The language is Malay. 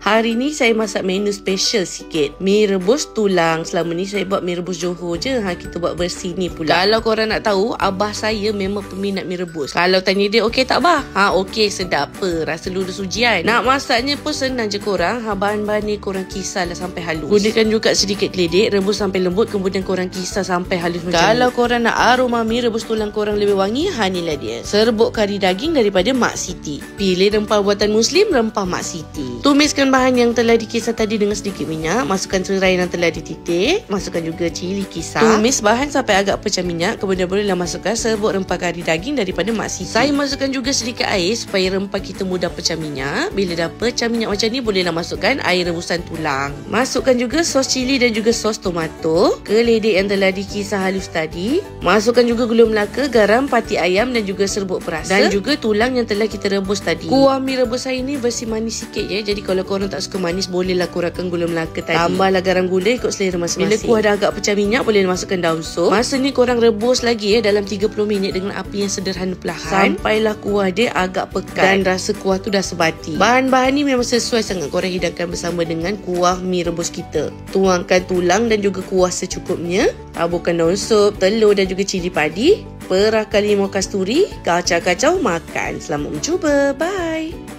Hari ni saya masak menu special sikit. Mi rebus tulang. Selama ni saya buat mi rebus Johor je. Kita buat versi ni pula. Kalau korang nak tahu, abah saya memang peminat mi rebus. Kalau tanya dia, okey tak bah? Okey, sedap apa? Rasa lurus ujian. Nak masaknya pun senang je korang. Bahan-bahan ni korang kisarlah sampai halus. Gunakan juga sedikit keledek, rebus sampai lembut, kemudian korang kisar sampai halus macam ni. Kalau korang nak aroma mi rebus tulang korang lebih wangi, inilah dia. Serbuk kari daging daripada Mak Siti. Pilih rempah buatan Muslim, rempah Mak Siti. Tumiskan bahan yang telah dikisar tadi dengan sedikit minyak. Masukkan serai yang telah dititik. Masukkan juga cili kisar. Tumis bahan sampai agak pecah minyak. Kemudian bolehlah masukkan serbuk rempah kari daging daripada Mak Siti. Saya masukkan juga sedikit air supaya rempah kita mudah pecah minyak. Bila dah pecah minyak macam ni, bolehlah masukkan air rebusan tulang. Masukkan juga sos cili dan juga sos tomato. Keledek yang telah dikisar halus tadi. Masukkan juga gula melaka, garam, pati ayam dan juga serbuk perasa. Dan juga tulang yang telah kita rebus tadi. Kuah mi rebus saya ni versi manis sikit ya. Jadi kalau korang tak suka manis, bolehlah kurangkan gula melaka tadi. Tambahlah garam gula ikut selera masing-masing. Bila kuah dah agak pecah minyak, boleh masukkan daun sup. Masa ni korang rebus lagi ya dalam 30 minit dengan api yang sederhana perlahan. Sampailah kuah dia agak pekat dan rasa kuah tu dah sebati. Bahan-bahan ni memang sesuai sangat korang hidangkan bersama dengan kuah mi rebus kita. Tuangkan tulang dan juga kuah secukupnya. Taburkan daun sup, telur dan juga cili padi. Perahkan limau kasturi, kacau-kacau, makan. Selamat mencuba. Bye.